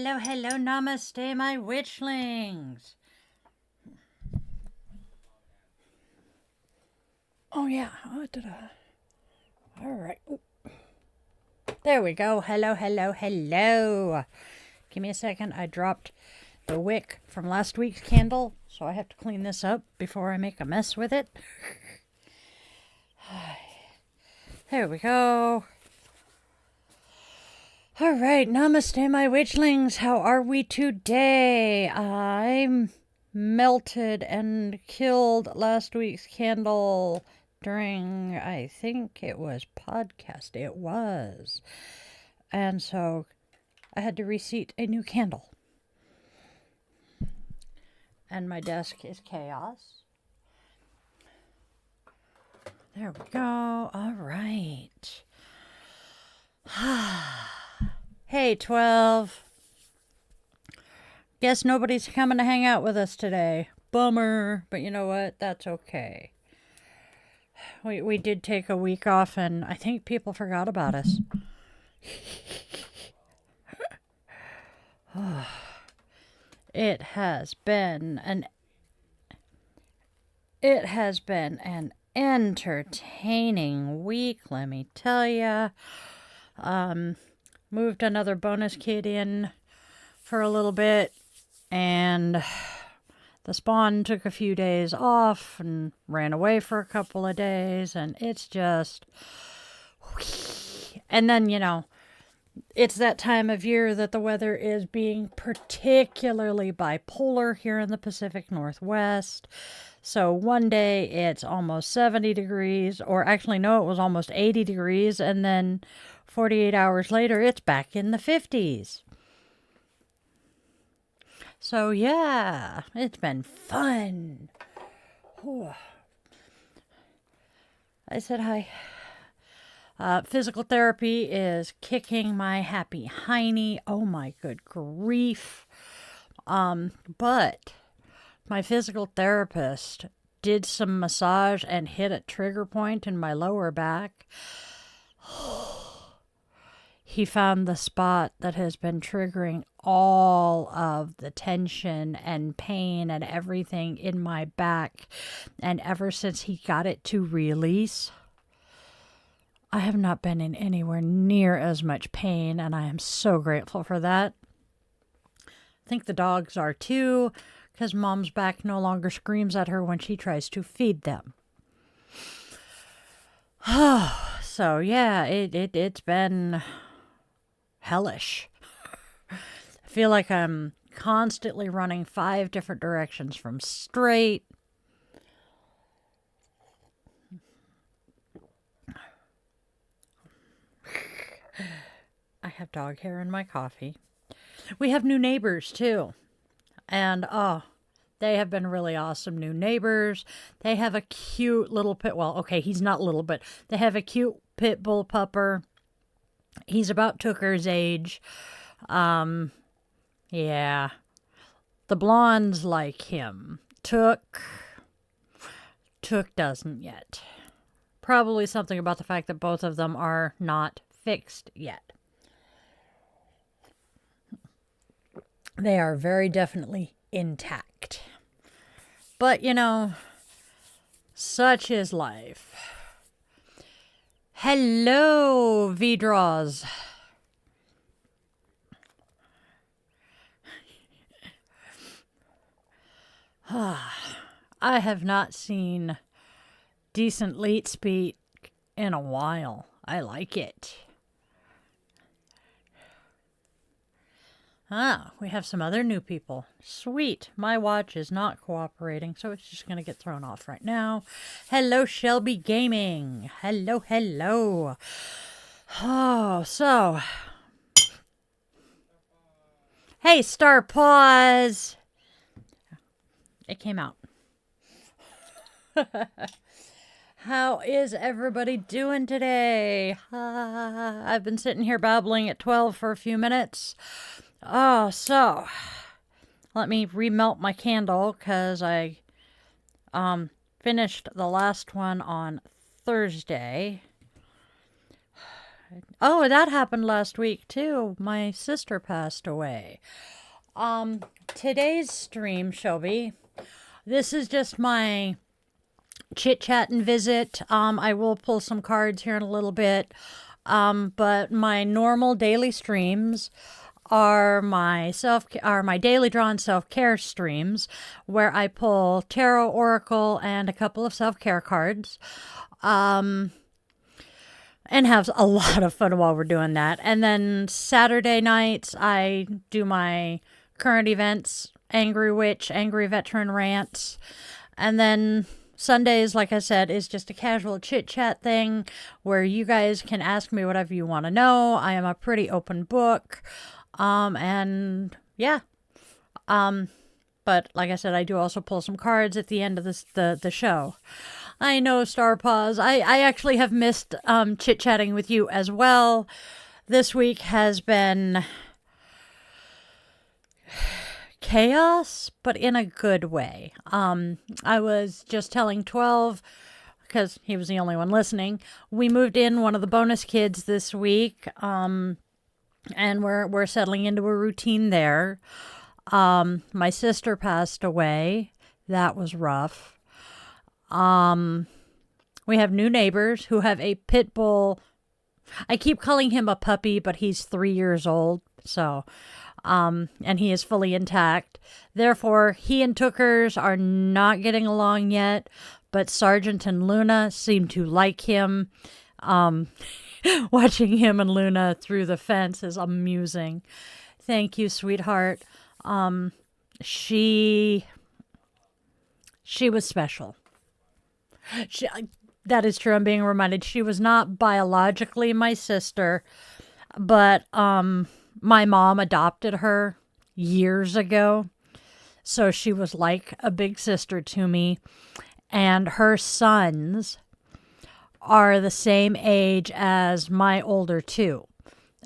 hello, namaste, my witchlings. Oh, yeah. Oh, did I? All right. Ooh. There we go. Hello. Give me a second. I dropped the wick from last week's candle, so I have to clean this up before I make a mess with it. There we go. All right, namaste, my witchlings. How are we today? I melted and killed last week's candle during, I think it was podcast. It was. And so I had to reseat a new candle. And my desk is chaos. There we go. All right. Hey, 12. Guess nobody's coming to hang out with us today. Bummer. But you know what? That's okay. We did take a week off, and I think people forgot about us. It has been an entertaining week, let me tell ya. Moved another bonus kid in for a little bit, and the spawn took a few days off and ran away for a couple of days, and it's just... And then, you know, it's that time of year that the weather is being particularly bipolar here in the Pacific Northwest. So one day it's almost 70 degrees, or actually, no, it was almost 80 degrees, and then 48 hours later, it's back in the 50s. So yeah, it's been fun. Whew. I said hi. Physical therapy is kicking my happy hiney. Oh my good grief. But my physical therapist did some massage and hit a trigger point in my lower back. He found the spot that has been triggering all of the tension and pain and everything in my back. And ever since he got it to release, I have not been in anywhere near as much pain, and I am so grateful for that. I think the dogs are too, because Mom's back no longer screams at her when she tries to feed them. So yeah, it's been hellish. I feel like I'm constantly running 5 different directions from straight. I have dog hair in my coffee. We have new neighbors too. And they have been really awesome new neighbors. They have a cute little pit. Well, okay, he's not little, but they have a cute pit bull pupper. He's about Tooker's age. Yeah. The blondes like him. Took doesn't yet. Probably something about the fact that both of them are not fixed yet. They are very definitely intact. But, you know, such is life. Hello, V-Draws. I have not seen decent late speak in a while. I like it. We have some other new people. Sweet. My watch is not cooperating, so it's just going to get thrown off right now. Hello, Shelby Gaming. Hello. Oh, so. Hey, Star Paws. It came out. How is everybody doing today? I've been sitting here babbling at 12 for a few minutes. Oh, so let me remelt my candle because I finished the last one on Thursday. Oh, that happened last week too. My sister passed away. Today's stream, Shelby, this is just my chit-chat and visit. I will pull some cards here in a little bit. But my normal daily streams are my daily drawn self-care streams where I pull tarot, oracle, and a couple of self-care cards. And have a lot of fun while we're doing that. And then Saturday nights, I do my current events, Angry Witch, Angry Veteran rants. And then Sundays, like I said, is just a casual chit-chat thing where you guys can ask me whatever you want to know. I am a pretty open book. And yeah. But like I said, I do also pull some cards at the end of the show. I know, Star Paws. I actually have missed chit-chatting with you as well. This week has been chaos, but in a good way. I was just telling 12, because he was the only one listening. We moved in one of the bonus kids this week, and we're settling into a routine there. My sister passed away. That was rough. We have new neighbors who have a pit bull. I keep calling him a puppy, but he's 3 years old. So, and he is fully intact. Therefore, he and Tookers are not getting along yet, but Sergeant and Luna seem to like him. Watching him and Luna through the fence is amusing. Thank you, sweetheart. She was special. That is true. I'm being reminded she was not biologically my sister, but my mom adopted her years ago. So she was like a big sister to me. And her sons are the same age as my older two.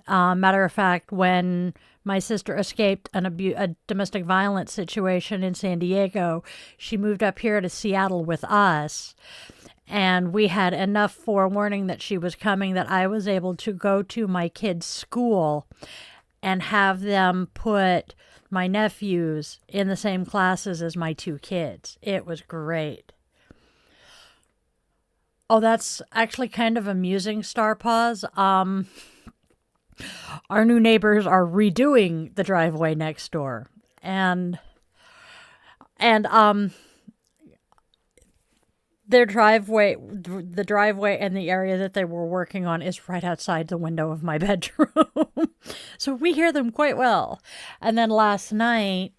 Matter of fact, when my sister escaped a domestic violence situation in San Diego, she moved up here to Seattle with us. And we had enough forewarning that she was coming that I was able to go to my kids' school and have them put my nephews in the same classes as my two kids. It was great. Oh, that's actually kind of amusing, Star Paws. Our new neighbors are redoing the driveway next door. And their driveway, the driveway and the area that they were working on is right outside the window of my bedroom. So we hear them quite well. And then last night,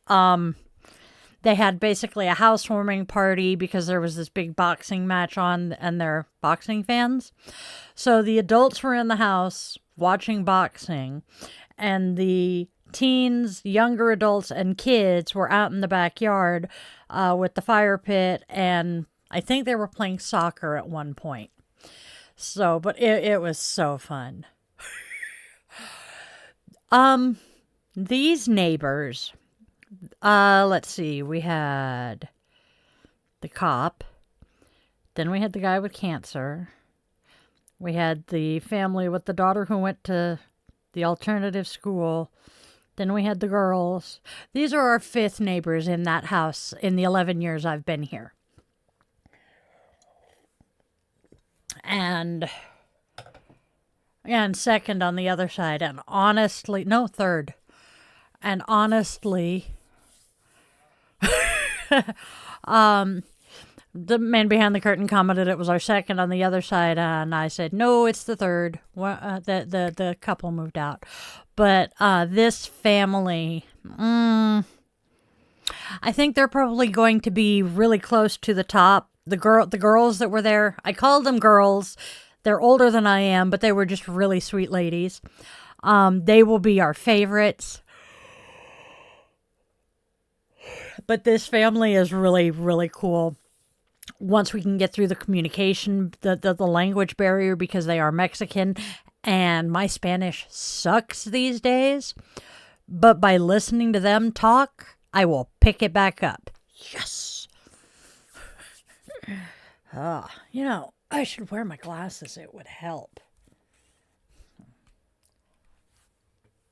they had basically a housewarming party because there was this big boxing match on and they're boxing fans. So the adults were in the house watching boxing and the teens, younger adults, and kids were out in the backyard with the fire pit, and I think they were playing soccer at one point. So, but it was so fun. These neighbors, let's see, we had the cop, then we had the guy with cancer, we had the family with the daughter who went to the alternative school, then we had the girls. These are our fifth neighbors in that house in the 11 years I've been here. And second on the other side, and honestly, no, third. And honestly, the man behind the curtain commented it was our second on the other side, and I said, no, it's the third. The couple moved out. But this family, I think they're probably going to be really close to the top. The girls that were there, I called them girls. They're older than I am, but they were just really sweet ladies. They will be our favorites. But this family is really, really cool. Once we can get through the communication, the language barrier, because they are Mexican, and my Spanish sucks these days. But by listening to them talk, I will pick it back up. Yes. I should wear my glasses. It would help.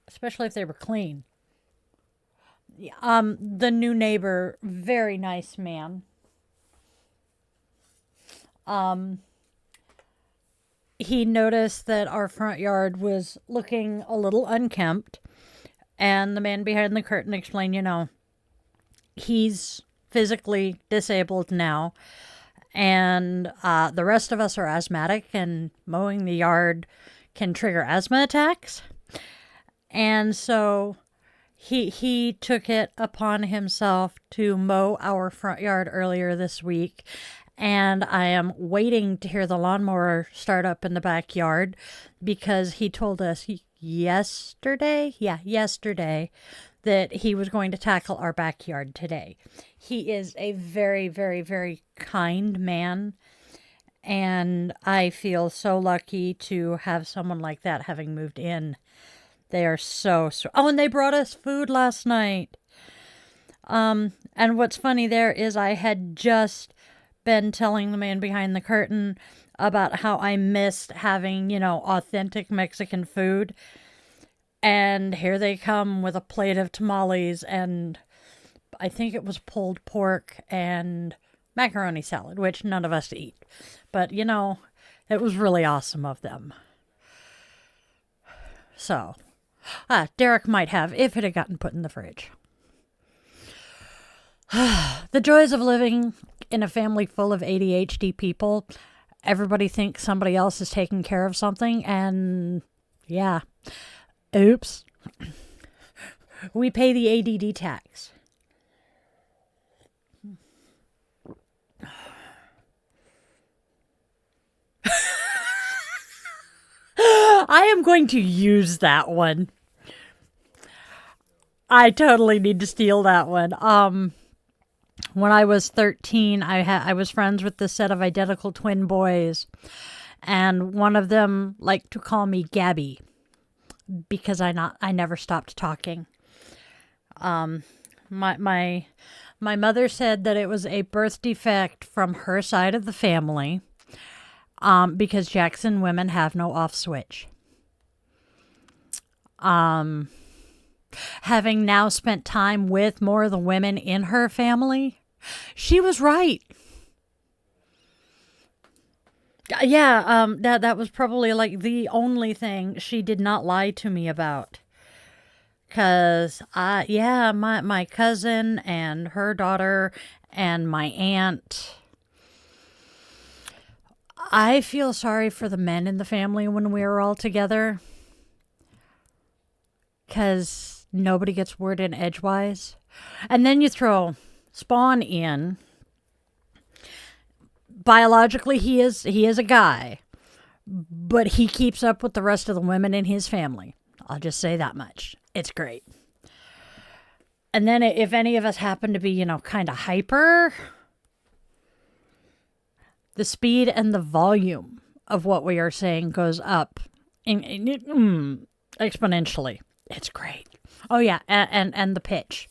especially if they were clean. The new neighbor, very nice man. He noticed that our front yard was looking a little unkempt, and the man behind the curtain explained, he's physically disabled now, and the rest of us are asthmatic, and mowing the yard can trigger asthma attacks. And so he took it upon himself to mow our front yard earlier this week. And I am waiting to hear the lawnmower start up in the backyard, because he told us yesterday, that he was going to tackle our backyard today. He is a very, very, very kind man. And I feel so lucky to have someone like that having moved in. They are so. Oh, and they brought us food last night. And what's funny there is I had just been telling the man behind the curtain about how I missed having, authentic Mexican food. And here they come with a plate of tamales, and I think it was pulled pork and macaroni salad, which none of us eat. But, it was really awesome of them. So, Derek might have, if it had gotten put in the fridge. The joys of living in a family full of ADHD people. Everybody thinks somebody else is taking care of something, and yeah, oops. We pay the ADD tax. I am going to use that one. I totally need to steal that one. When I was 13, I was friends with this set of identical twin boys, and one of them liked to call me Gabby because I never stopped talking. My mother said that it was a birth defect from her side of the family, because Jackson women have no off switch. Having now spent time with more of the women in her family, she was right. Yeah, that was probably like the only thing she did not lie to me about. 'Cause my cousin and her daughter and my aunt, I feel sorry for the men in the family when we were all together. 'Cause nobody gets word in edgewise. And then you throw Spawn in. Biologically, he is a guy, but he keeps up with the rest of the women in his family. I'll just say that much. It's great. And then if any of us happen to be, kind of hyper, the speed and the volume of what we are saying goes up exponentially. It's great. Oh, yeah, and the pitch.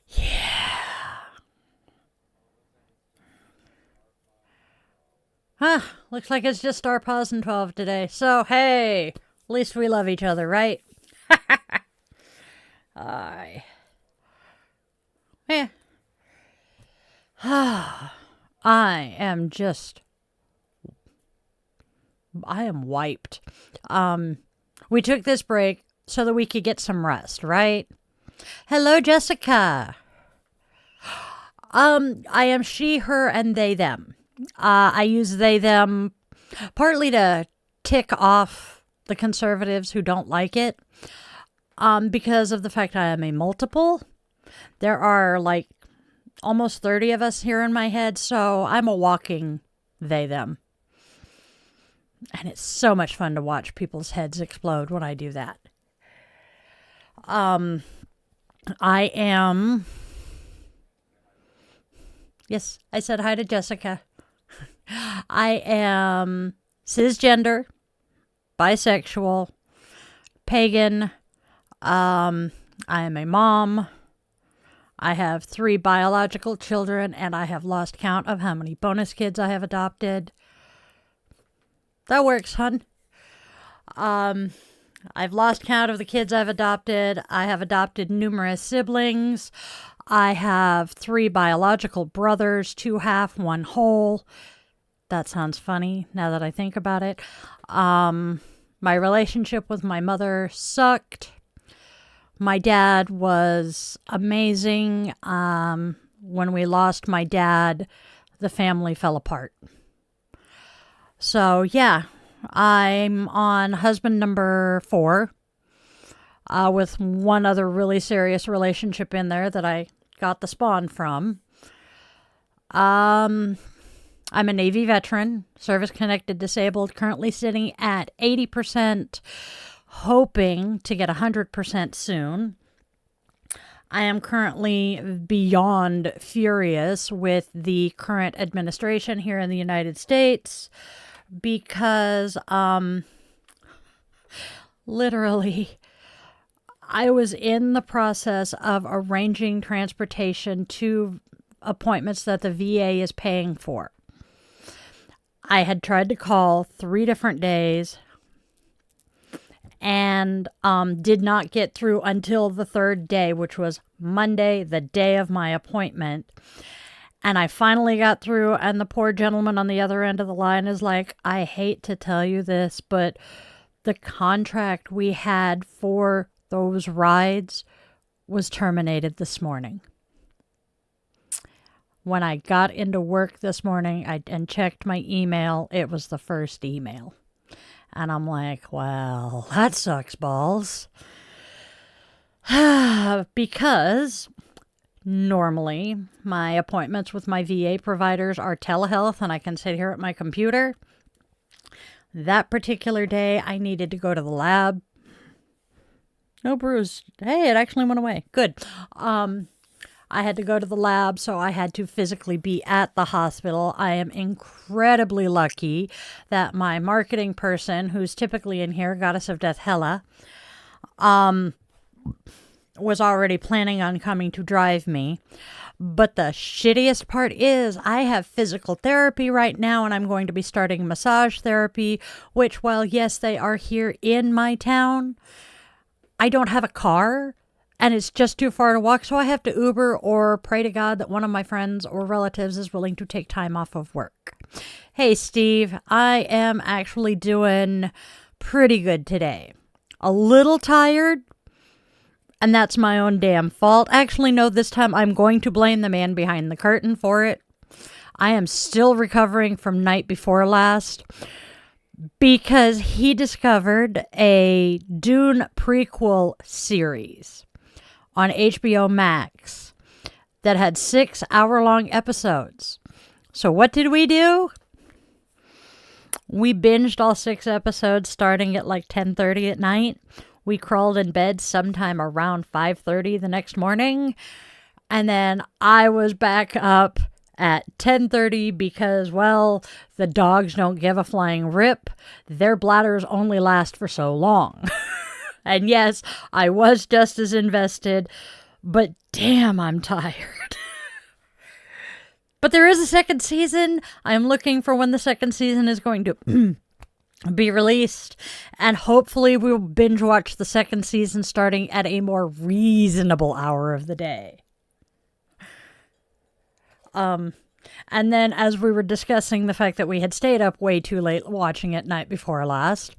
Yeah. Looks like it's just Star Paws and 12 today. So, hey, at least we love each other, right? Aye. Yeah. I am wiped. We took this break so that we could get some rest, right? Hello, Jessica. I am she, her, and they, them. I use they, them partly to tick off the conservatives who don't like it, because of the fact I am a multiple. There are like almost 30 of us here in my head, so I'm a walking they, them. And it's so much fun to watch people's heads explode when I do that. I am... Yes, I said hi to Jessica. I am cisgender, bisexual, pagan. I am a mom. I have 3 biological children, and I have lost count of how many bonus kids I have adopted. That works, hun. I've lost count of the kids I've adopted. I have adopted numerous siblings. I have 3 biological brothers, 2 half, 1 whole. That sounds funny now that I think about it. My relationship with my mother sucked. My dad was amazing. When we lost my dad, the family fell apart. So, yeah, I'm on husband number 4, with one other really serious relationship in there that I got the spawn from. I'm a Navy veteran, service-connected disabled, currently sitting at 80%, hoping to get 100% soon. I am currently beyond furious with the current administration here in the United States because, literally, I was in the process of arranging transportation to appointments that the VA is paying for. I had tried to call 3 different days and did not get through until the 3rd day, which was Monday, the day of my appointment. And I finally got through, and the poor gentleman on the other end of the line is like, I hate to tell you this, but the contract we had for those rides was terminated this morning. When I got into work this morning and checked my email, it was the first email. And I'm like, well, that sucks balls. Because normally my appointments with my VA providers are telehealth and I can sit here at my computer. That particular day, I needed to go to the lab. No bruise. Hey, it actually went away. Good. I had to go to the lab, so I had to physically be at the hospital. I am incredibly lucky that my marketing person, who's typically in here, Goddess of Death Hela, was already planning on coming to drive me. But the shittiest part is I have physical therapy right now, and I'm going to be starting massage therapy, which, while yes, they are here in my town, I don't have a car. And it's just too far to walk, so I have to Uber or pray to God that one of my friends or relatives is willing to take time off of work. Hey, Steve, I am actually doing pretty good today. A little tired, and that's my own damn fault. Actually, no, this time I'm going to blame the man behind the curtain for it. I am still recovering from night before last, because he discovered a Dune prequel series on HBO Max that had 6 hour-long episodes. So what did we do? We binged all 6 episodes starting at like 10:30 at night. We crawled in bed sometime around 5:30 the next morning. And then I was back up at 10:30 because, well, the dogs don't give a flying rip. Their bladders only last for so long. And yes, I was just as invested, but damn, I'm tired. But there is a 2nd season. I'm looking for when the 2nd season is going to be released. And hopefully we'll binge watch the 2nd season starting at a more reasonable hour of the day. And then as we were discussing the fact that we had stayed up way too late watching it night before last,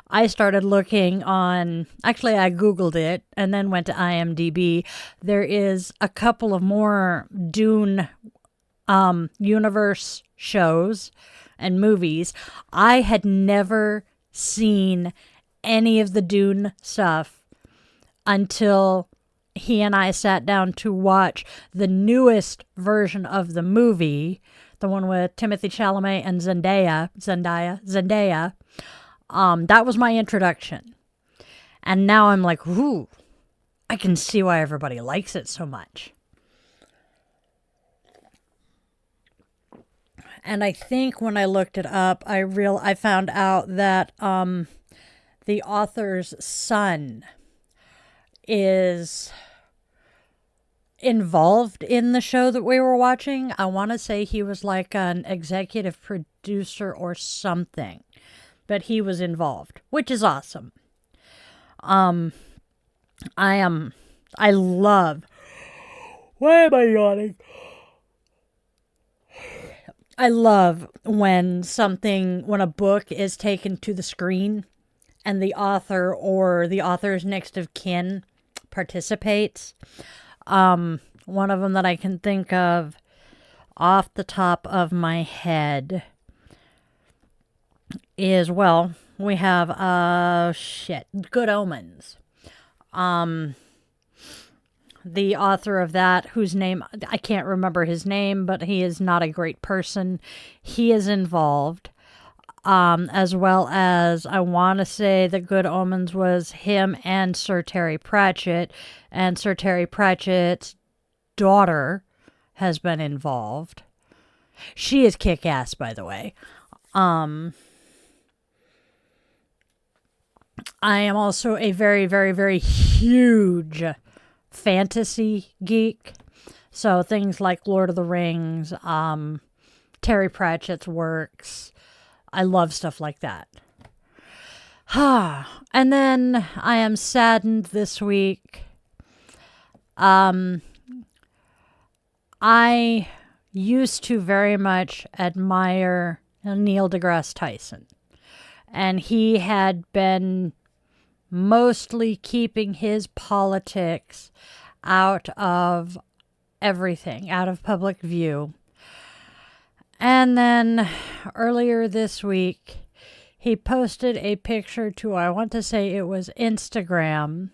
I started looking on, actually I Googled it and then went to IMDb. There is a couple of more Dune universe shows and movies. I had never seen any of the Dune stuff until he and I sat down to watch the newest version of the movie, the one with Timothée Chalamet and Zendaya. That was my introduction. And now I'm like, ooh, I can see why everybody likes it so much. And I think when I looked it up, I found out that the author's son is involved in the show that we were watching. I want to say he was like an executive producer or something. But he was involved, which is awesome. I love, why am I yawning? I love when a book is taken to the screen and the author or the author's next of kin participates. One of them that I can think of off the top of my head is, well, we have, Good Omens. The author of that, whose name, I can't remember his name, but he is not a great person. He is involved. As well as, I want to say that Good Omens was him and Sir Terry Pratchett. And Sir Terry Pratchett's daughter has been involved. She is kick-ass, by the way. I am also a very, very, very huge fantasy geek. So things like Lord of the Rings, Terry Pratchett's works. I love stuff like that. And then I am saddened this week. I used to very much admire Neil deGrasse Tyson. And he had been mostly keeping his politics out of everything, out of public view. And then earlier this week, he posted a picture to, I want to say it was Instagram,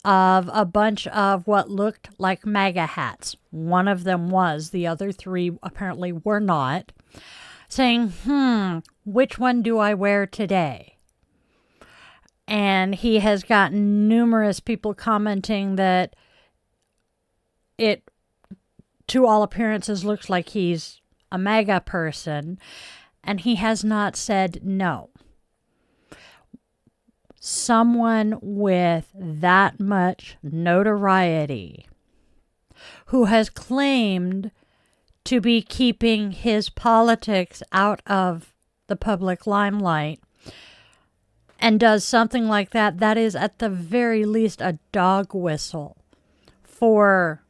of a bunch of what looked like MAGA hats. One of them was, the other three apparently were not, saying, which one do I wear today? And he has gotten numerous people commenting that it, to all appearances, looks like he's a MAGA person, and he has not said no. Someone with that much notoriety, who has claimed to be keeping his politics out of the public limelight, and does something like that, that is at the very least a dog whistle for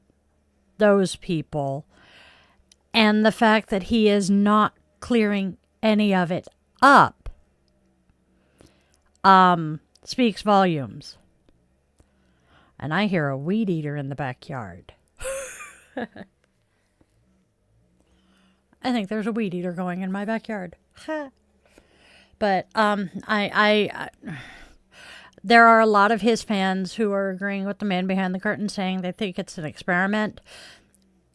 those people. And the fact that he is not clearing any of it up speaks volumes. And I hear a weed eater in the backyard. I think there's a weed eater going in my backyard. But there are a lot of his fans who are agreeing with the man behind the curtain, saying they think it's an experiment.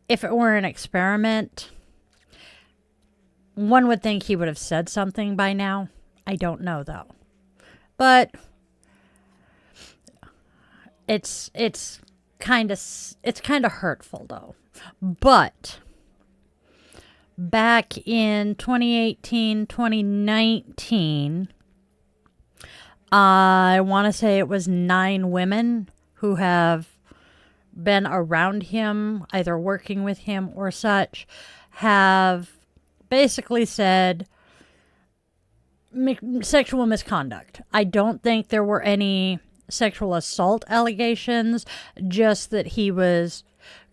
If it were an experiment, one would think he would have said something by now. I don't know, though. But it's kind of hurtful, though. But back in 2018, 2019, I want to say it was 9 women who have been around him, either working with him or such, have basically said sexual misconduct. I don't think there were any sexual assault allegations, just that he was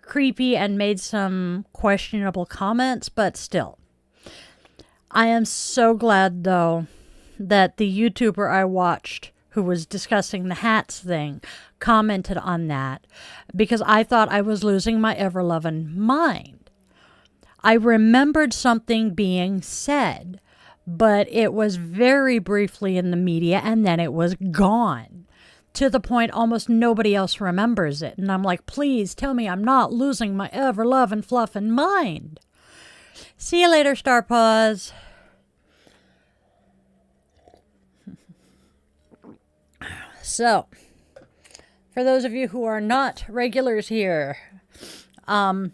creepy and made some questionable comments, but still. I am so glad, though, that the YouTuber I watched who was discussing the hats thing commented on that, because I thought I was losing my ever-loving mind. I remembered something being said, but it was very briefly in the media, and then it was gone, to the point almost nobody else remembers it. And I'm like, please tell me I'm not losing my ever-loving fluffing mind. See you later, Star Paws. So, for those of you who are not regulars here, there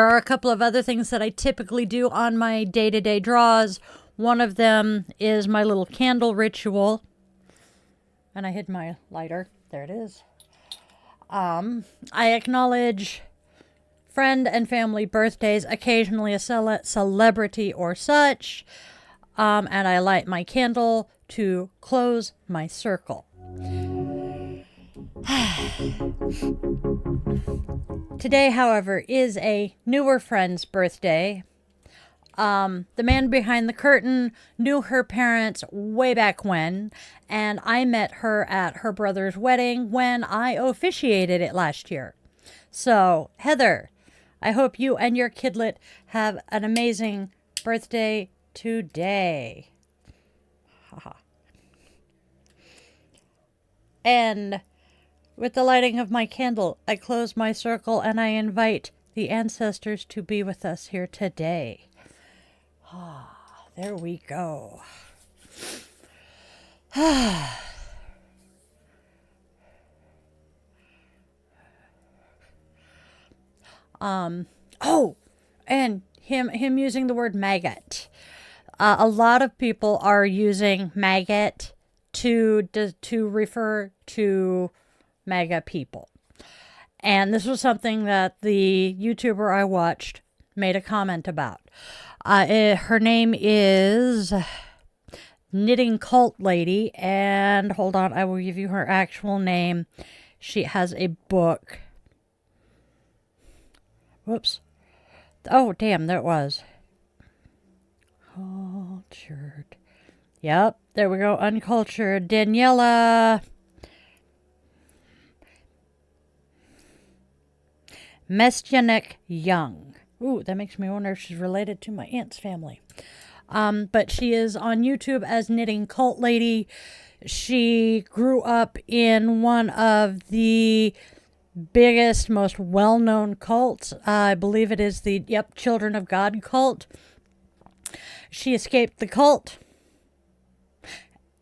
are a couple of other things that I typically do on my day-to-day draws. One of them is my little candle ritual. And I hid my lighter. There it is. I acknowledge friend and family birthdays, occasionally a celebrity or such. And I light my candle to close my circle. Today, however, is a newer friend's birthday. The man behind the curtain knew her parents way back when, and I met her at her brother's wedding when I officiated it last year. So, Heather, I hope you and your kidlet have an amazing birthday today. Haha. And with the lighting of my candle, I close my circle and I invite the ancestors to be with us here today. Ah, there we go. Oh, and him using the word maggot. A lot of people are using maggot to refer to MAGA people. And this was something that the YouTuber I watched made a comment about. Her name is Knitting Cult Lady, and hold on, I will give you her actual name. She has a book. Whoops. Oh, damn, there it was. Cultured. Yep, there we go. Uncultured. Daniela Mestyanek Young. Ooh, that makes me wonder if she's related to my aunt's family. But she is on YouTube as Knitting Cult Lady. She grew up in one of the biggest, most well-known cults. I believe it is the, Children of God cult. She escaped the cult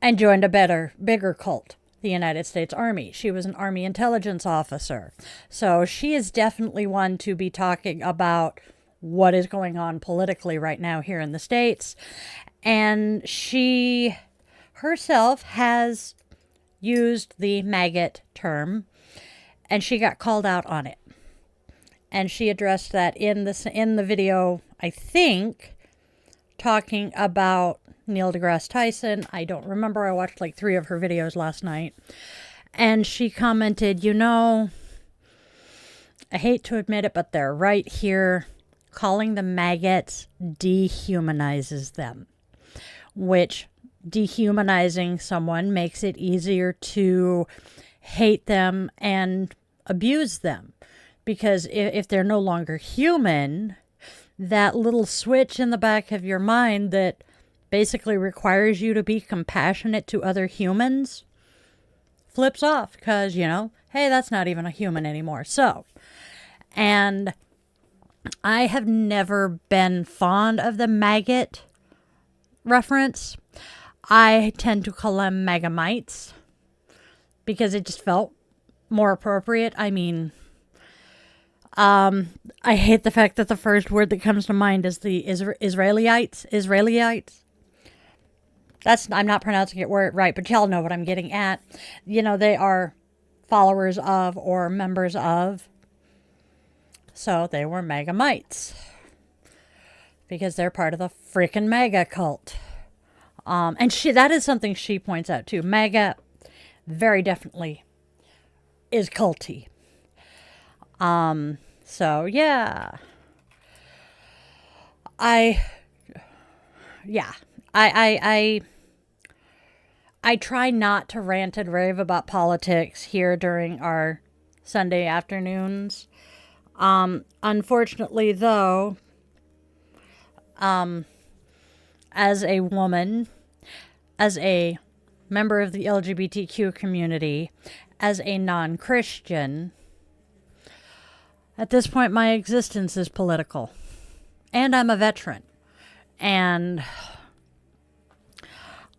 and joined a bigger cult, the United States Army. She was an Army intelligence officer. So she is definitely one to be talking about what is going on politically right now here in the States. And she herself has used the maggot term, and she got called out on it. And she addressed that in the video, I think, talking about Neil deGrasse Tyson. I don't remember. I watched like 3 of her videos last night. And she commented, I hate to admit it, but they're right here. Calling them maggots dehumanizes them, which dehumanizing someone makes it easier to hate them and abuse them. Because if they're no longer human, that little switch in the back of your mind that basically requires you to be compassionate to other humans flips off because, hey, that's not even a human anymore. So, and I have never been fond of the maggot reference. I tend to call them magamites because it just felt more appropriate. I mean, I hate the fact that the first word that comes to mind is the Israelites. I'm not pronouncing it right, but y'all know what I'm getting at. They are followers of or members of. So they were Magamites because they're part of the freaking MAGA cult. And that is something she points out too. MAGA very definitely is culty. So yeah. I try not to rant and rave about politics here during our Sunday afternoons. Unfortunately, though, as a woman, as a member of the LGBTQ community, as a non-Christian, at this point, my existence is political. And I'm a veteran. And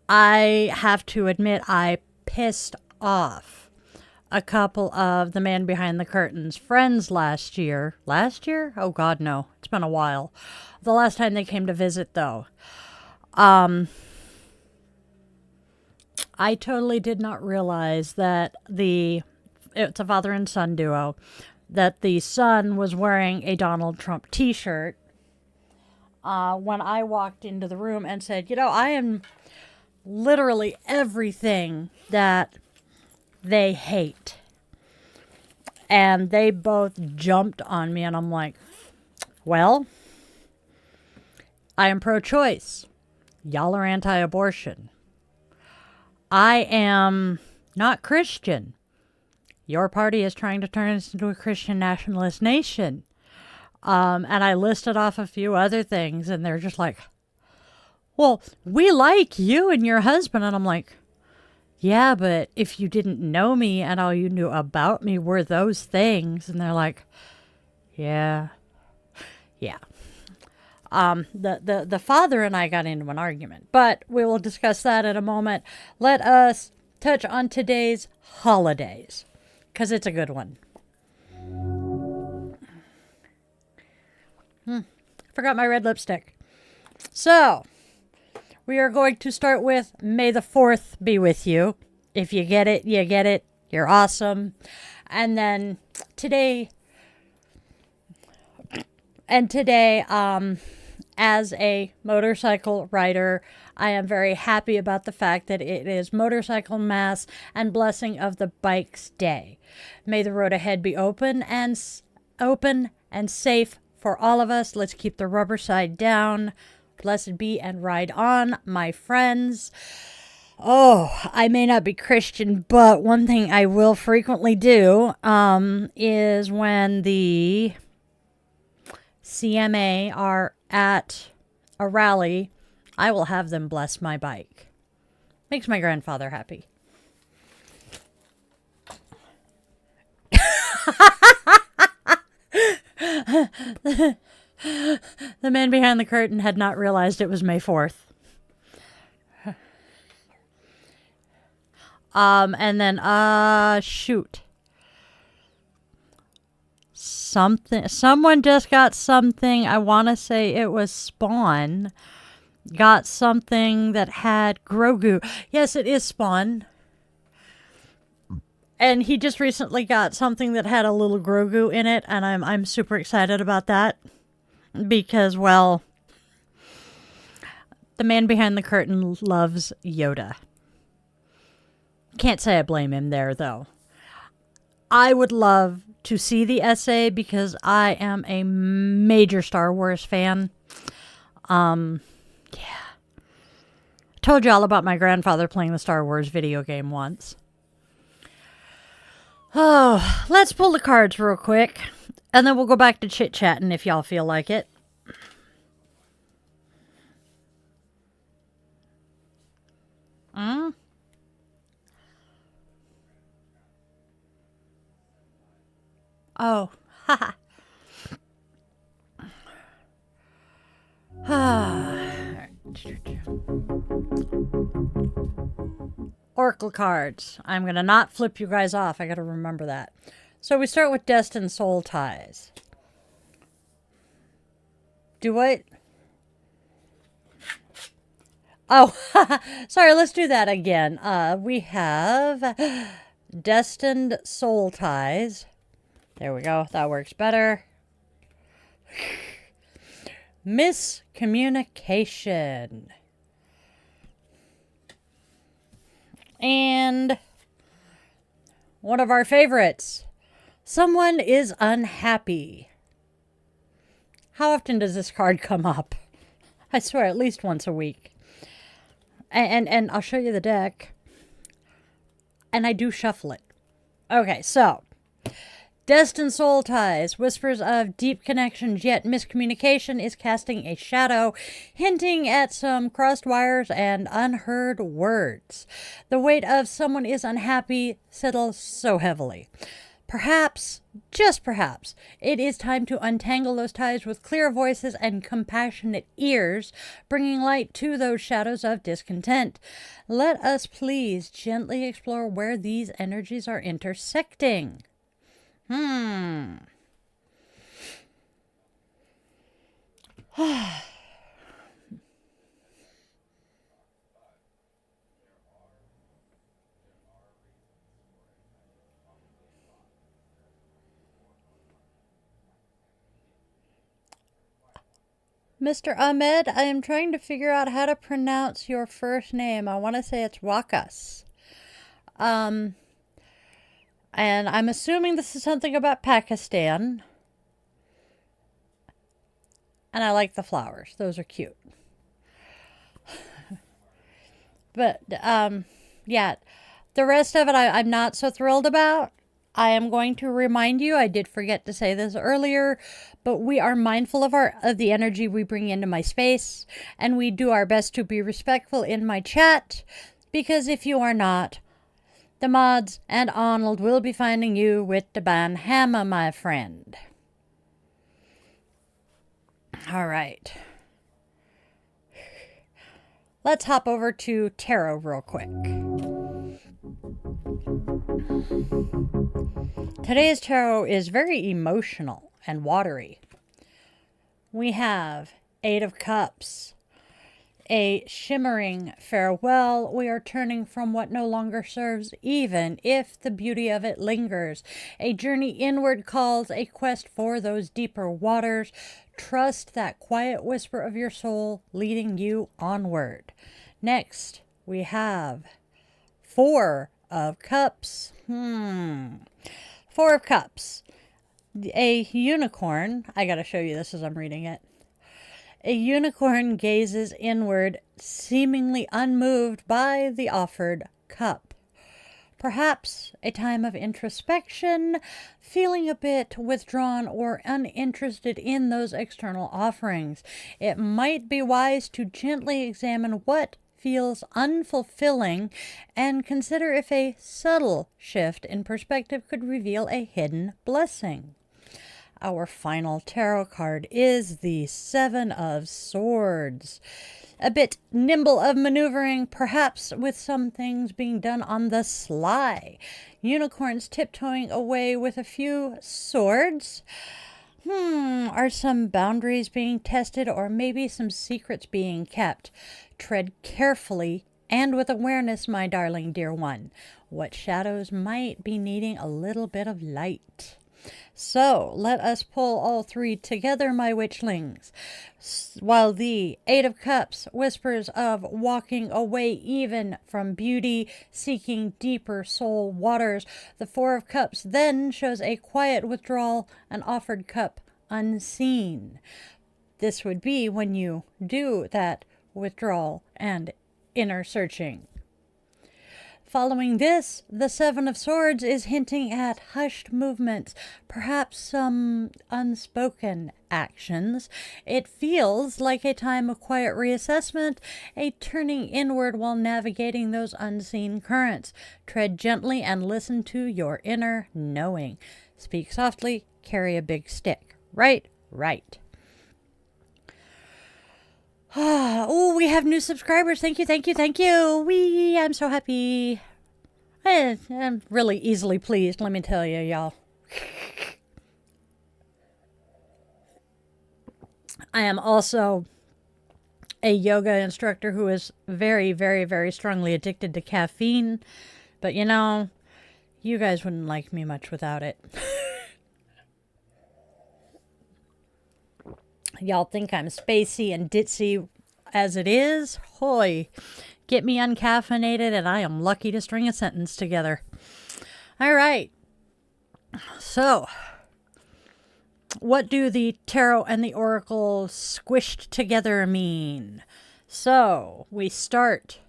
I have to admit, I pissed off a couple of the man behind the curtain's friends last year. Last year? Oh, God, no. It's been a while. The last time they came to visit, though. I totally did not realize that it's a father and son duo, that the son was wearing a Donald Trump t-shirt when I walked into the room and said, I am literally everything that they hate. And they both jumped on me, and I'm like, well, I am pro-choice. Y'all are anti-abortion. I am not Christian. Your party is trying to turn us into a Christian nationalist nation. And I listed off a few other things, and they're just like, well, we like you and your husband. And I'm like, yeah, but if you didn't know me and all you knew about me were those things. And they're like, yeah. The father and I got into an argument, but we will discuss that in a moment. Let us touch on today's holidays, because it's a good one. Forgot my red lipstick. So, we are going to start with May the 4th be with you. If you get it, you get it. You're awesome. And then today, as a motorcycle rider, I am very happy about the fact that it is Motorcycle Mass and Blessing of the Bikes Day. May the road ahead be open and safe for all of us. Let's keep the rubber side down. Blessed be and ride on, my friends. Oh, I may not be Christian, but one thing I will frequently do is when the CMA are at a rally, I will have them bless my bike. Makes my grandfather happy. The man behind the curtain had not realized it was May 4th. And then, shoot. Someone just got something, I want to say it was Spawn, got something that had Grogu. Yes, it is Spawn. And he just recently got something that had a little Grogu in it, and I'm super excited about that. Because, well, the man behind the curtain loves Yoda. Can't say I blame him there, though. I would love to see the essay because I am a major Star Wars fan. Yeah. Told you all about my grandfather playing the Star Wars video game once. Oh, let's pull the cards real quick. And then we'll go back to chit-chatting if y'all feel like it. Oh, haha. Oracle cards. I'm going to not flip you guys off. I got to remember that. So we start with Destined Soul Ties. Do what? Oh, sorry, let's do that again. We have Destined Soul Ties. There we go. That works better. Miscommunication. And one of our favorites. Someone is unhappy. How often does this card come up? I swear, at least once a week. And I'll show you the deck. And I do shuffle it. Okay, so Destined Soul Ties, whispers of deep connections, yet miscommunication is casting a shadow, hinting at some crossed wires and unheard words. The weight of someone is unhappy settles so heavily. Perhaps, just perhaps, it is time to untangle those ties with clear voices and compassionate ears, bringing light to those shadows of discontent. Let us please gently explore where these energies are intersecting. Mr. Ahmed, I am trying to figure out how to pronounce your first name. I want to say it's Wakas. And I'm assuming this is something about Pakistan. And I like the flowers. Those are cute. But, yeah, the rest of it I'm not so thrilled about. I am going to remind you, I did forget to say this earlier, but we are mindful of the energy we bring into my space, and we do our best to be respectful in my chat, because if you are not, the mods and Arnold will be finding you with the ban hammer, my friend. All right. Let's hop over to tarot real quick. Today's tarot is very emotional and watery. We have Eight of Cups, a shimmering farewell. We are turning from what no longer serves, even if the beauty of it lingers. A journey inward calls, a quest for those deeper waters. Trust that quiet whisper of your soul leading you onward. Next, we have Four of Cups. Four of Cups. A unicorn. I gotta show you this as I'm reading it. A unicorn gazes inward, seemingly unmoved by the offered cup. Perhaps a time of introspection, feeling a bit withdrawn or uninterested in those external offerings. It might be wise to gently examine what feels unfulfilling and consider if a subtle shift in perspective could reveal a hidden blessing. Our final tarot card is the Seven of Swords. A bit nimble of maneuvering, perhaps with some things being done on the sly. Unicorns tiptoeing away with a few swords. Are some boundaries being tested, or maybe some secrets being kept? Tread carefully and with awareness, my darling dear one. What shadows might be needing a little bit of light? So let us pull all three together, my witchlings. While the Eight of Cups whispers of walking away even from beauty, seeking deeper soul waters, the Four of Cups then shows a quiet withdrawal, an offered cup unseen. This would be when you do that withdrawal and inner searching. Following this, the Seven of Swords is hinting at hushed movements, perhaps some unspoken actions. It feels like a time of quiet reassessment, a turning inward while navigating those unseen currents. Tread gently and listen to your inner knowing. Speak softly, carry a big stick. Right. Oh, we have new subscribers. Thank you. I'm so happy. I'm really easily pleased, let me tell you, y'all. I am also a yoga instructor who is very, very, very strongly addicted to caffeine. But you know, you guys wouldn't like me much without it. Y'all think I'm spacey and ditzy as it is? Hoy. Get me uncaffeinated and I am lucky to string a sentence together. All right. So, what do the tarot and the oracle squished together mean? So, we start.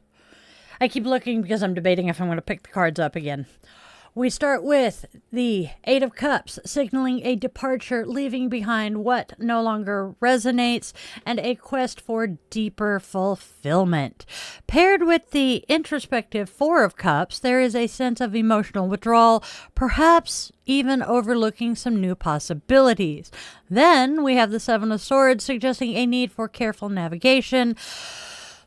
I keep looking because I'm debating if I'm going to pick the cards up again. We start with the Eight of Cups, signaling a departure, leaving behind what no longer resonates, and a quest for deeper fulfillment. Paired with the introspective Four of Cups, there is a sense of emotional withdrawal, perhaps even overlooking some new possibilities. Then we have the Seven of Swords, suggesting a need for careful navigation.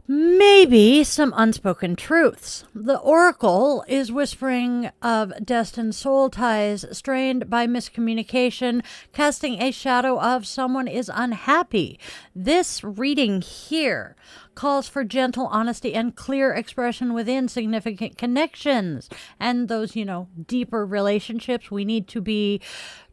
Maybe some unspoken truths. The oracle is whispering of destined soul ties strained by miscommunication, casting a shadow of someone is unhappy. This reading here calls for gentle honesty and clear expression within significant connections. And those, deeper relationships, we need to be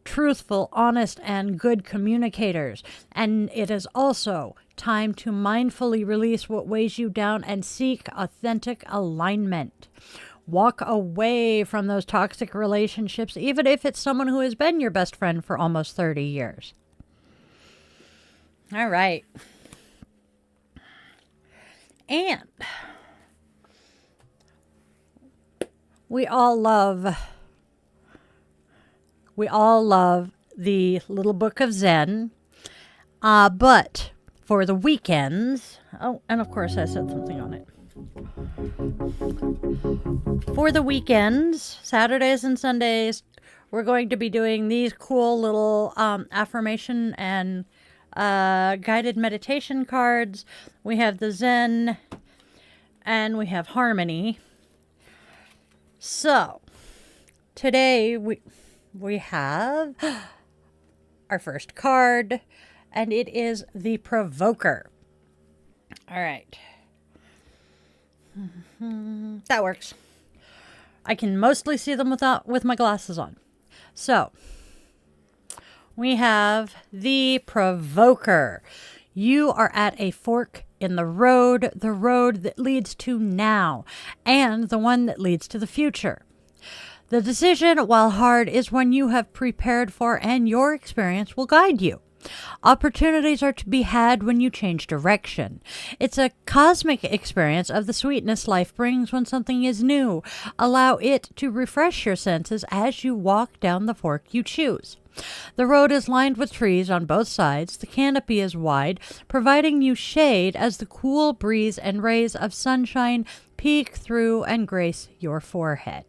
truthful, honest, and good communicators. And it is also time to mindfully release what weighs you down and seek authentic alignment. Walk away from those toxic relationships, even if it's someone who has been your best friend for almost 30 years. All right. And we all love the little book of Zen. But for the weekends, oh, and of course I said something on it. For the weekends, Saturdays and Sundays, we're going to be doing these cool little affirmation and guided meditation cards. We have the Zen and we have Harmony. So today we have our first card, and it is the Provoker. All right. That works. I can mostly see them with my glasses on. So we have the Provoker. You are at a fork in the road that leads to now, and the one that leads to the future. The decision, while hard, is one you have prepared for, and your experience will guide you. Opportunities are to be had when you change direction. It's a cosmic experience of the sweetness life brings when something is new. Allow it to refresh your senses as you walk down the fork you choose. The road is lined with trees on both sides. The canopy is wide, providing you shade as the cool breeze and rays of sunshine peek through and grace your forehead.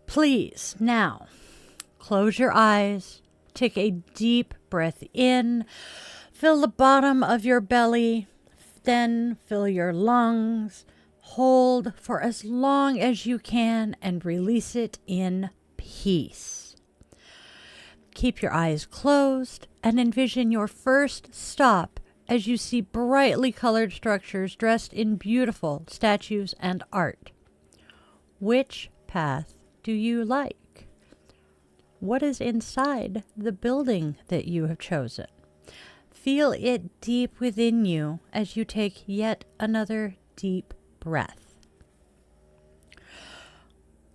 Please, now, close your eyes, take a deep breath in, fill the bottom of your belly, then fill your lungs, hold for as long as you can, and release it in peace. Keep your eyes closed and envision your first stop as you see brightly colored structures dressed in beautiful statues and art. Which path do you like? What is inside the building that you have chosen? Feel it deep within you as you take yet another deep breath.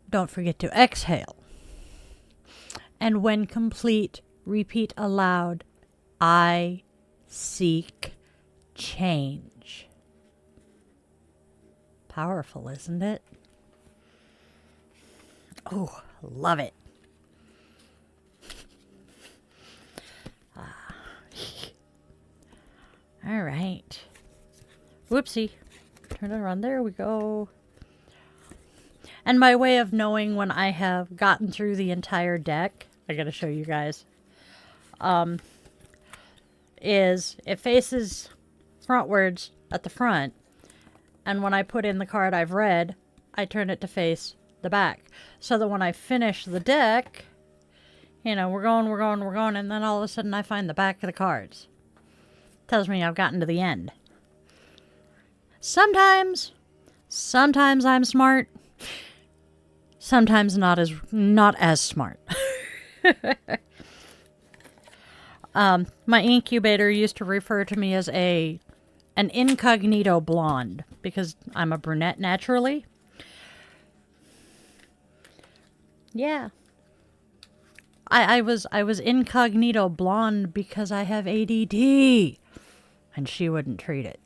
Don't forget to exhale. And when complete, repeat aloud, I seek change. Powerful, isn't it? Oh, love it. All right. Whoopsie. Turn it around. There we go. And by way of knowing when I have gotten through the entire deck, I got to show you guys, is it faces frontwards at the front. And when I put in the card I've read, I turn it to face the back. So that when I finish the deck, you know, we're going, and then all of a sudden I find the back of the cards. Tells me I've gotten to the end. Sometimes I'm smart. Sometimes not as smart. My incubator used to refer to me as an incognito blonde because I'm a brunette naturally. Yeah. I was incognito blonde because I have ADD, and she wouldn't treat it.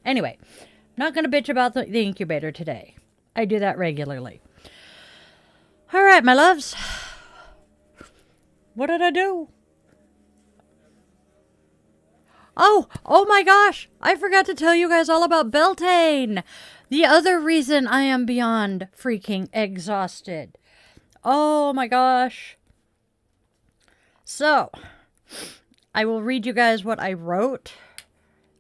Anyway, not going to bitch about the incubator today. I do that regularly. All right, my loves. What did I do? Oh my gosh. I forgot to tell you guys all about Beltane. The other reason I am beyond freaking exhausted. Oh my gosh. So, I will read you guys what I wrote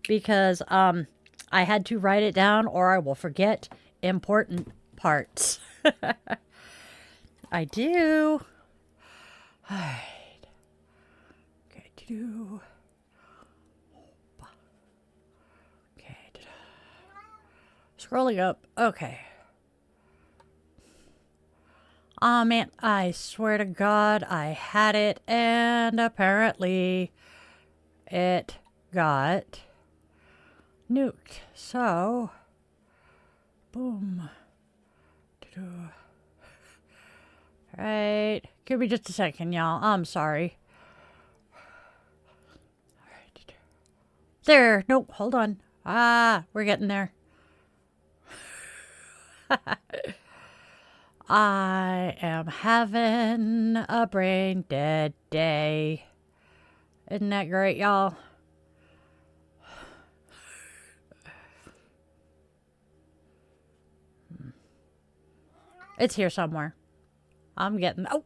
because I had to write it down or I will forget important parts. I do. All right. Okay, do. Okay. Scrolling up. Okay. Oh man, I swear to God, I had it, and apparently it got nuked. So, boom. Right. Give me just a second, y'all. I'm sorry. All right. There. Nope. Hold on. We're getting there. I am having a brain dead day. Isn't that great, y'all? It's here somewhere. I'm getting... Oh!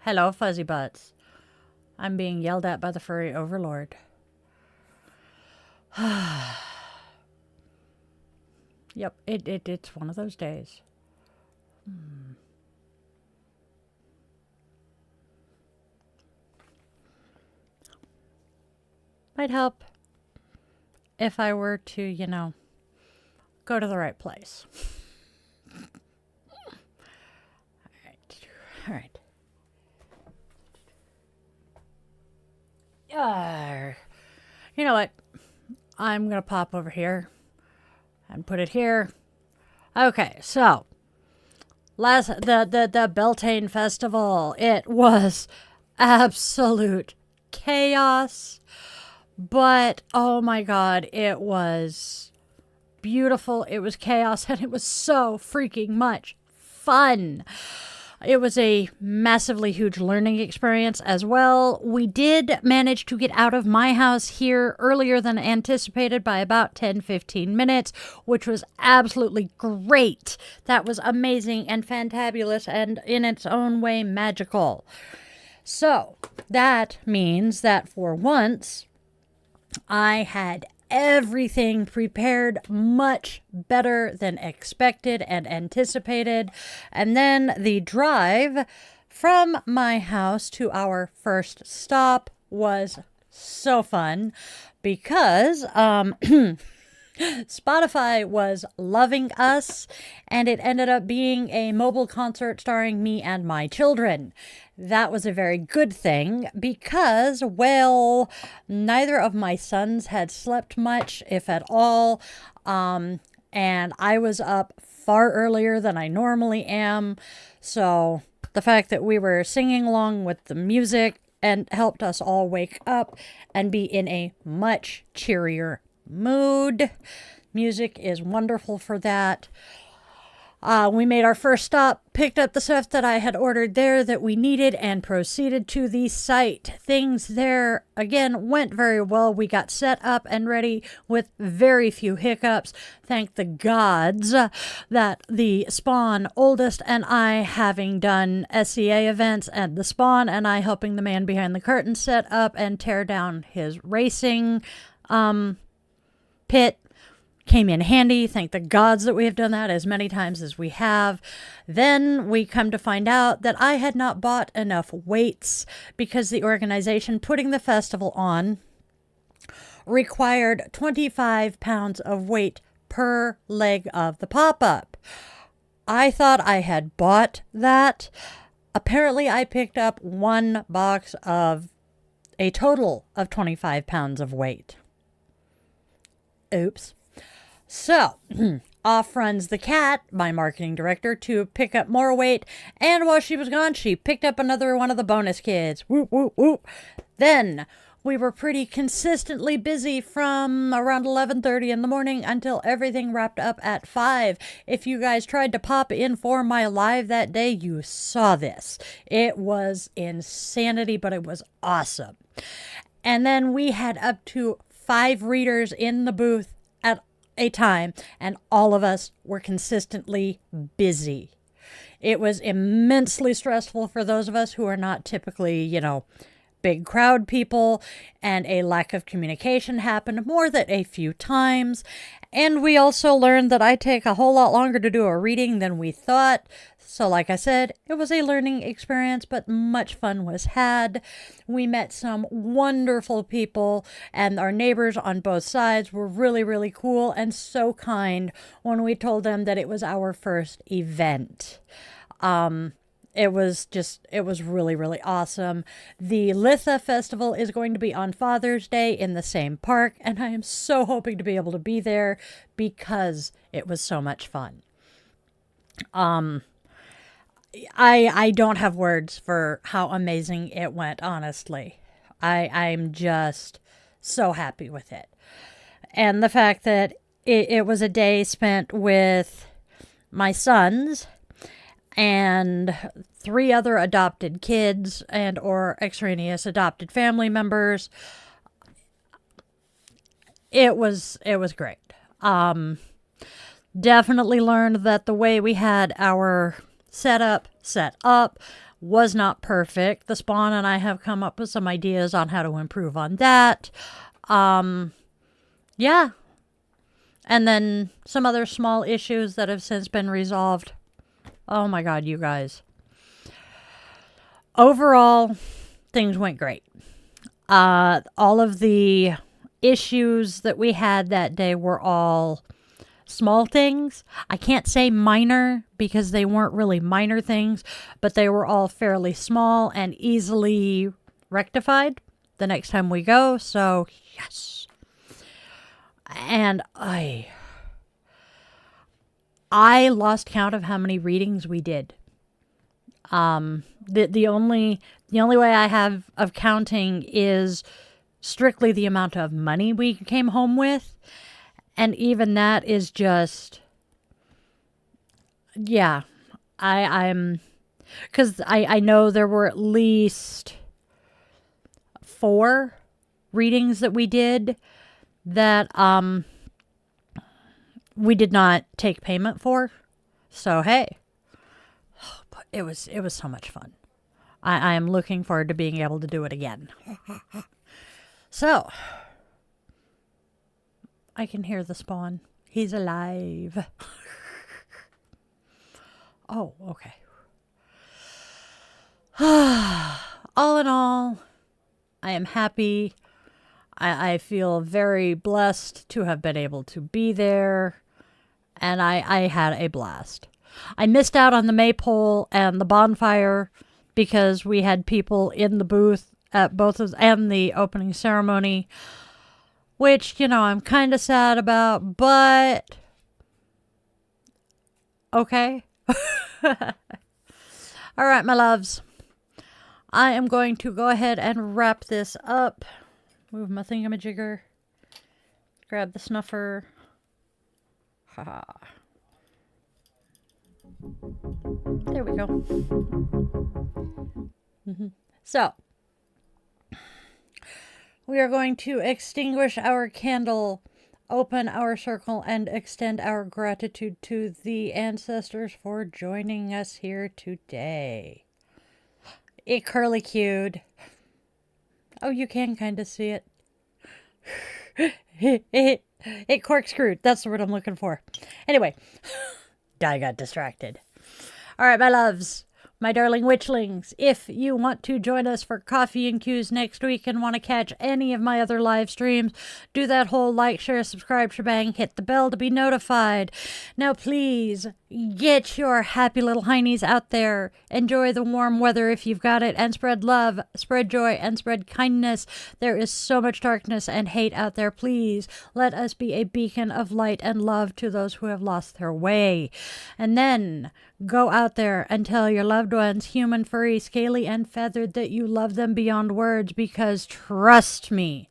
Hello, fuzzy butts. I'm being yelled at by the furry overlord. Yep, it's one of those days. Might help if I were to, you know, go to the right place. All right. You know what? I'm going to pop over here and put it here. Okay, so the Beltane Festival, it was absolute chaos, but oh my God, it was beautiful. It was chaos, and it was so freaking much fun. It was a massively huge learning experience as well. We did manage to get out of my house here earlier than anticipated by about 10-15 minutes, which was absolutely great. That was amazing and fantabulous and in its own way magical. So that means that for once, I had everything prepared much better than expected and anticipated. And then the drive from my house to our first stop was so fun because Spotify was loving us, and it ended up being a mobile concert starring me and my children. That was a very good thing because, well, neither of my sons had slept much, if at all, and I was up far earlier than I normally am, so the fact that we were singing along with the music and helped us all wake up and be in a much cheerier mood. Music is wonderful for that. We made our first stop, picked up the stuff that I had ordered there that we needed, and proceeded to the site. Things there, again, went very well. We got set up and ready with very few hiccups. Thank the gods that the Spawn oldest and I, having done SCA events, and the Spawn and I helping the man behind the curtain set up and tear down his racing pit, came in handy. Thank the gods that we have done that as many times as we have. Then we come to find out that I had not bought enough weights because the organization putting the festival on required 25 pounds of weight per leg of the pop-up. I thought I had bought that. Apparently, I picked up one box of a total of 25 pounds of weight. Oops. So, off runs the cat, my marketing director, to pick up more weight, and while she was gone, she picked up another one of the bonus kids. Whoop, whoop, whoop. Then, we were pretty consistently busy from around 11:30 in the morning until everything wrapped up at 5. If you guys tried to pop in for my live that day, you saw this. It was insanity, but it was awesome. And then we had up to 5 readers in the booth at a time, and all of us were consistently busy. It was immensely stressful for those of us who are not typically, you know, big crowd people, and a lack of communication happened more than a few times. And we also learned that I take a whole lot longer to do a reading than we thought. So like I said, it was a learning experience, but much fun was had. We met some wonderful people, and our neighbors on both sides were really, really cool and so kind when we told them that it was our first event. It was really, really awesome. The Litha Festival is going to be on Father's Day in the same park, and I am so hoping to be able to be there because it was so much fun. I don't have words for how amazing it went, honestly. I'm just so happy with it. And the fact that it was a day spent with my sons and 3 other adopted kids and or extraneous adopted family members. It was great. Definitely learned that the way we had our set up was not perfect. The Spawn and I have come up with some ideas on how to improve on that. Yeah. And then some other small issues that have since been resolved. Oh my God, you guys. Overall, things went great. All of the issues that we had that day were all small things. I can't say minor because they weren't really minor things, but they were all fairly small and easily rectified the next time we go. So, yes. And I lost count of how many readings we did. The only way I have of counting is strictly the amount of money we came home with. And even that is just, yeah, I'm, because I know there were at least 4 readings that we did that we did not take payment for. So, hey, but it was so much fun. I am looking forward to being able to do it again. So, I can hear the Spawn. He's alive. Oh, okay. All in all, I am happy. I feel very blessed to have been able to be there. And I had a blast. I missed out on the maypole and the bonfire because we had people in the booth at both of and the opening ceremony, which, I'm kind of sad about, but okay. All right, my loves. I am going to go ahead and wrap this up. Move my thingamajigger. Grab the snuffer. Haha. There we go. So, we are going to extinguish our candle, open our circle, and extend our gratitude to the ancestors for joining us here today. It curly-cued. Oh, you can kind of see it. It corkscrewed. That's the word I'm looking for. Anyway, I got distracted. All right, my loves, my darling witchlings, if you want to join us for Coffee and Cues next week and want to catch any of my other live streams, do that whole like, share, subscribe shebang, hit the bell to be notified. Now, please get your happy little heinies out there. Enjoy the warm weather if you've got it, and spread love, spread joy, and spread kindness. There is so much darkness and hate out there. Please let us be a beacon of light and love to those who have lost their way. And then go out there and tell your loved ones, human, furry, scaly, and feathered, that you love them beyond words, because trust me,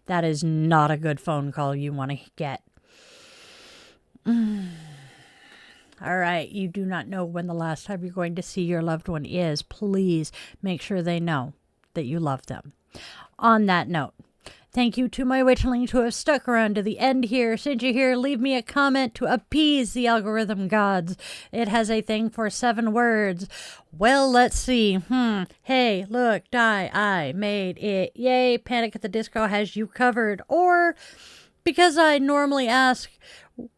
that is not a good phone call you want to get. All right, you do not know when the last time you're going to see your loved one is. Please make sure they know that you love them. On that note, thank you to my witchlings who have stuck around to the end here. Since you're here, leave me a comment to appease the algorithm gods. It has a thing for 7 words. Well, let's see. Hey, look, die, I made it. Yay, Panic at the Disco has you covered. Or, because I normally ask,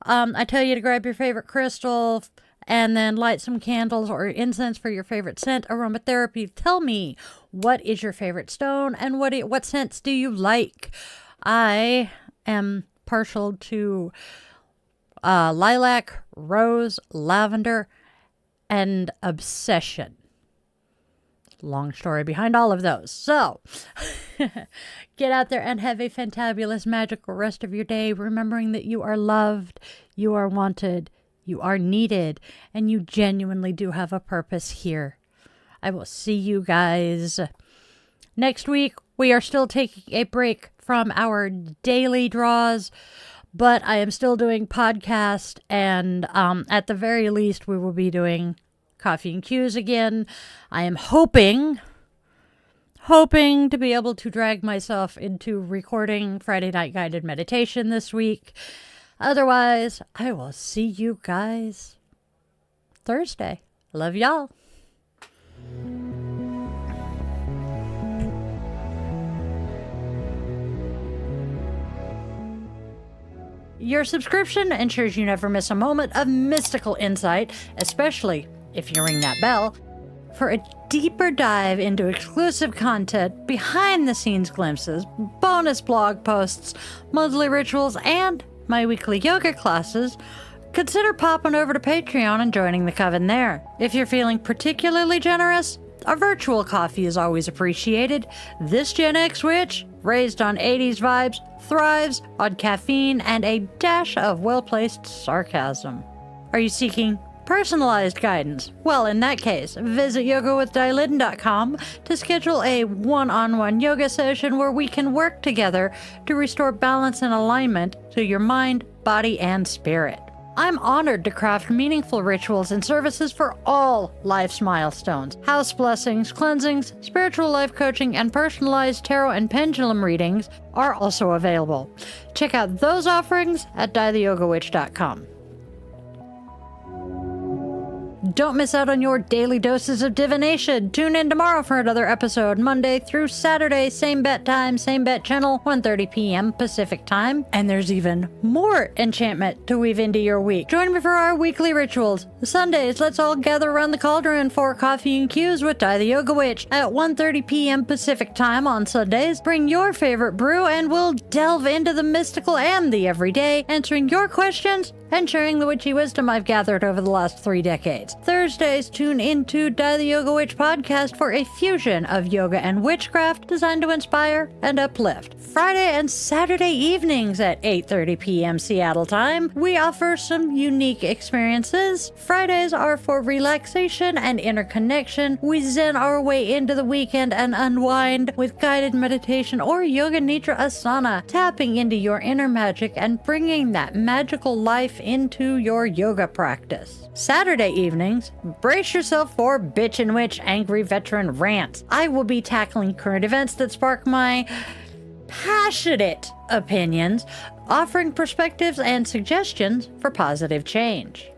I tell you to grab your favorite crystal and then light some candles or incense for your favorite scent. Aromatherapy, tell me, what is your favorite stone and what scents do you like? I am partial to lilac, rose, lavender, and obsession. Long story behind all of those. So, get out there and have a fantabulous, magical rest of your day, remembering that you are loved, you are wanted, You are needed, and you genuinely do have a purpose here. I will see you guys next week. We are still taking a break from our daily draws, but I am still doing podcast, and at the very least, we will be doing Coffee and Q's again. I am hoping to be able to drag myself into recording Friday Night Guided Meditation this week. Otherwise, I will see you guys Thursday. Love y'all. Your subscription ensures you never miss a moment of mystical insight, especially if you ring that bell. For a deeper dive into exclusive content, behind-the-scenes glimpses, bonus blog posts, monthly rituals, and my weekly yoga classes, consider popping over to Patreon and joining the coven there. If you're feeling particularly generous, a virtual coffee is always appreciated. This Gen X witch, raised on 80s vibes, thrives on caffeine and a dash of well-placed sarcasm. Are you seeking personalized guidance? Well, in that case, visit yogawithdyliden.com to schedule a one-on-one yoga session where we can work together to restore balance and alignment to your mind, body, and spirit. I'm honored to craft meaningful rituals and services for all life's milestones. House blessings, cleansings, spiritual life coaching, and personalized tarot and pendulum readings are also available. Check out those offerings at dietheyogawitch.com. Don't miss out on your daily doses of divination. Tune in tomorrow for another episode, Monday through Saturday, same bat time, same bat channel, 1:30 p.m. Pacific time. And there's even more enchantment to weave into your week. Join me for our weekly rituals. Sundays, let's all gather around the cauldron for Coffee and Q's with Di the Yoga Witch at 1:30 p.m. Pacific time on Sundays. Bring your favorite brew and we'll delve into the mystical and the everyday, answering your questions and sharing the witchy wisdom I've gathered over the last 3 decades. Thursdays, tune into Di the Yoga Witch podcast for a fusion of yoga and witchcraft designed to inspire and uplift. Friday and Saturday evenings at 8:30 p.m. Seattle time, we offer some unique experiences. Fridays are for relaxation and interconnection. We zen our way into the weekend and unwind with guided meditation or yoga nidra asana, tapping into your inner magic and bringing that magical life into your yoga practice. Saturday evenings, brace yourself for Bitch and Witch Angry Veteran Rants. I will be tackling current events that spark my passionate opinions, offering perspectives and suggestions for positive change.